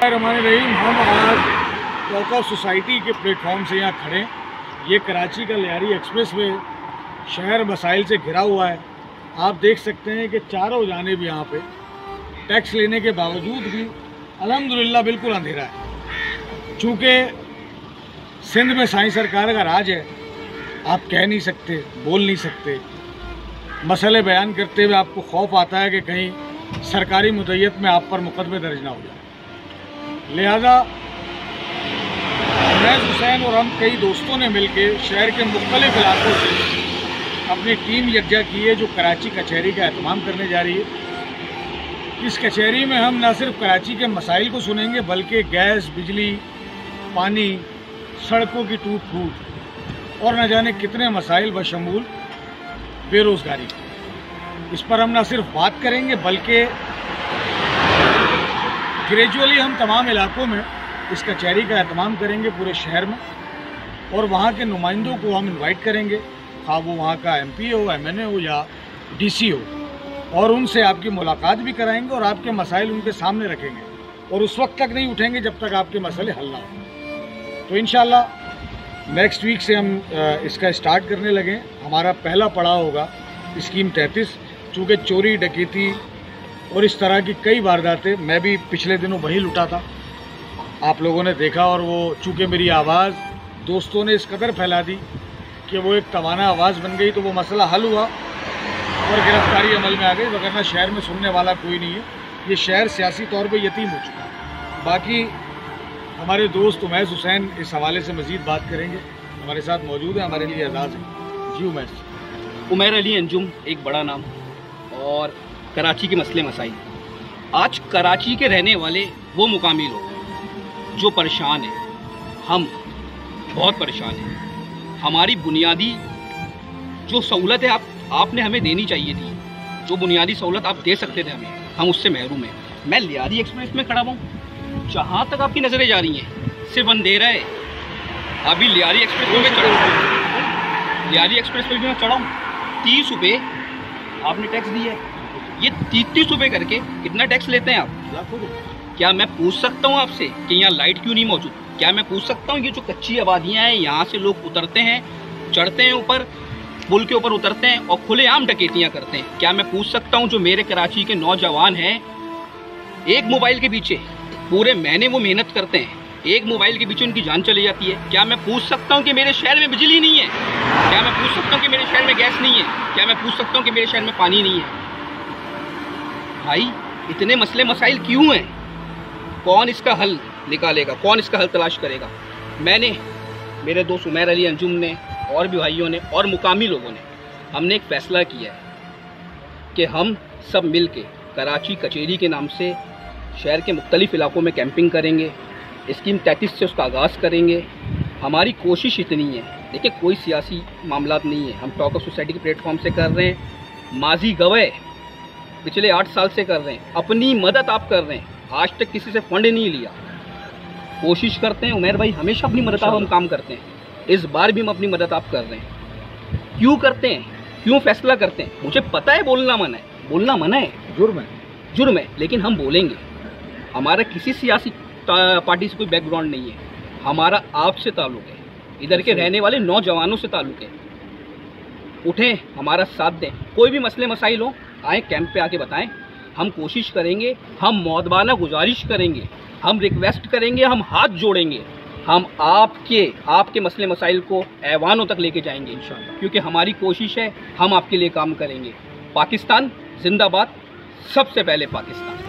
रहीम, हम आज टोका सोसाइटी के प्लेटफॉर्म से यहाँ खड़े। ये कराची का लियारी एक्सप्रेस वे शहर मसाइल से घिरा हुआ है। आप देख सकते हैं कि चारों जानिब यहाँ पे टैक्स लेने के बावजूद भी अल्हम्दुलिल्लाह बिल्कुल अंधेरा है। चूँकि सिंध में साईं सरकार का राज है, आप कह नहीं सकते, बोल नहीं सकते, मसले बयान करते हुए आपको खौफ आता है कि कहीं सरकारी मुद्दत में आप पर मुकदमे दर्ज ना हो जाए। लिहाजा उमैस हुसैन और हम कई दोस्तों ने मिलकर शहर के मुख्तलिफ इलाकों से अपनी टीम यकजा की है, जो कराची कचहरी का एहतमाम करने जा रही है। इस कचहरी में हम न सिर्फ कराची के मसाइल को सुनेंगे, बल्कि गैस, बिजली, पानी, सड़कों की टूट फूट और न जाने कितने मसाइल बशमूल बेरोज़गारी। इस पर हम न सिर्फ बात करेंगे, बल्कि ग्रेजुअली हम तमाम इलाकों में इस कचहरी का एहतमाम करेंगे पूरे शहर में, और वहाँ के नुमाइंदों को हम इनवाइट करेंगे, खा वो वहाँ का MP हो, MNA हो या DC हो, और उनसे आपकी मुलाकात भी कराएंगे और आपके मसाइल उनके सामने रखेंगे, और उस वक्त तक नहीं उठेंगे जब तक आपके मसले हल ना हो। तो इंशाल्लाह नेक्स्ट वीक से हम इसका स्टार्ट करने लगे। हमारा पहला पड़ाव होगा स्कीम 33। चूँकि चोरी, डकैती और इस तरह की कई वारदातें, मैं भी पिछले दिनों वहीं लुटा था, आप लोगों ने देखा, और वो चूँकि मेरी आवाज़ दोस्तों ने इस कदर फैला दी कि वो एक तवाना आवाज़ बन गई, तो वो मसला हल हुआ और गिरफ्तारी अमल में आ गई। वगरना शहर में सुनने वाला कोई नहीं है। ये शहर सियासी तौर पे यतीम हो चुका है। बाकी हमारे दोस्त उमैस हुसैन इस हवाले से मज़ीद बात करेंगे, हमारे साथ मौजूद है, हमारे लिए एजाज़ है। जी उमैस। उमैर अली अंजुम एक बड़ा नाम, और कराची के मसले मसाइल। आज कराची के रहने वाले वो मुकामी लोग जो परेशान हैं, हम बहुत परेशान हैं। हमारी बुनियादी जो सहूलत है आपने हमें देनी चाहिए थी, जो बुनियादी सहूलत आप दे सकते थे हमें, हम उससे महरूम हैं। मैं लियारी एक्सप्रेस में खड़ा हूँ, जहाँ तक आपकी नज़रें जा रही हैं सिर्फ अंधेरा है। अभी लियारी एक्सप्रेस में मैं चढ़ा हूँ, लियारी एक्सप्रेस में भी मैं चढ़ा हूँ। 30 रुपये आपने टैक्स दिया है। ये 30 रुपये करके कितना टैक्स लेते हैं आप? क्या मैं पूछ सकता हूँ आपसे कि यहाँ लाइट क्यों नहीं मौजूद? क्या मैं पूछ सकता हूँ ये जो कच्ची आबादियाँ हैं, यहाँ से लोग उतरते हैं, चढ़ते हैं ऊपर, पुल के ऊपर उतरते हैं और खुलेआम डकैतियाँ करते हैं? क्या मैं पूछ सकता हूँ जो मेरे कराची के नौजवान हैं, एक मोबाइल के पीछे पूरे महीने वो मेहनत करते हैं, एक मोबाइल के पीछे उनकी जान चली जाती है? क्या मैं पूछ सकता हूँ कि मेरे शहर में बिजली नहीं है? क्या मैं पूछ सकता हूँ कि मेरे शहर में गैस नहीं है? क्या मैं पूछ सकता हूँ कि मेरे शहर में पानी नहीं है? भाई, इतने मसले मसाइल क्यों हैं? कौन इसका हल निकालेगा? कौन इसका हल तलाश करेगा? मैंने, मेरे दोस्त उमैर अली अंजुम ने और भी भाइयों ने और मुकामी लोगों ने, हमने एक फ़ैसला किया है कि हम सब मिल के कराची कचहरी के नाम से शहर के मुख्तलिफ इलाकों में कैंपिंग करेंगे। स्कीम 33 से उसका आगाज़ करेंगे। हमारी कोशिश इतनी है, देखिए कोई सियासी मामलात नहीं है, हम टोका सोसाइटी के प्लेटफॉर्म से कर रहे हैं, माजी गवाह पिछले 8 साल से कर रहे हैं, अपनी मदद आप कर रहे हैं, आज तक किसी से फंड नहीं लिया। कोशिश करते हैं उमैर भाई, हमेशा अपनी मदद आप हम काम करते हैं, इस बार भी हम अपनी मदद आप कर रहे हैं। क्यों करते हैं? क्यों फैसला करते हैं? मुझे पता है बोलना मना है, बोलना मना है, जुर्म है, लेकिन हम बोलेंगे। हमारा किसी सियासी पार्टी से कोई बैकग्राउंड नहीं है, हमारा आपसे ताल्लुक़ है, इधर के रहने वाले नौजवानों से ताल्लुक़ है। उठें, हमारा साथ दें, कोई भी मसले मसाइल हो, आए कैंप पे आके बताएं। हम कोशिश करेंगे, हम मौदबाना गुजारिश करेंगे, हम रिक्वेस्ट करेंगे, हम हाथ जोड़ेंगे, हम आपके मसले मसाइल को ऐवानों तक लेके जाएंगे इंशाअल्लाह, क्योंकि हमारी कोशिश है, हम आपके लिए काम करेंगे। पाकिस्तान जिंदाबाद, सबसे पहले पाकिस्तान।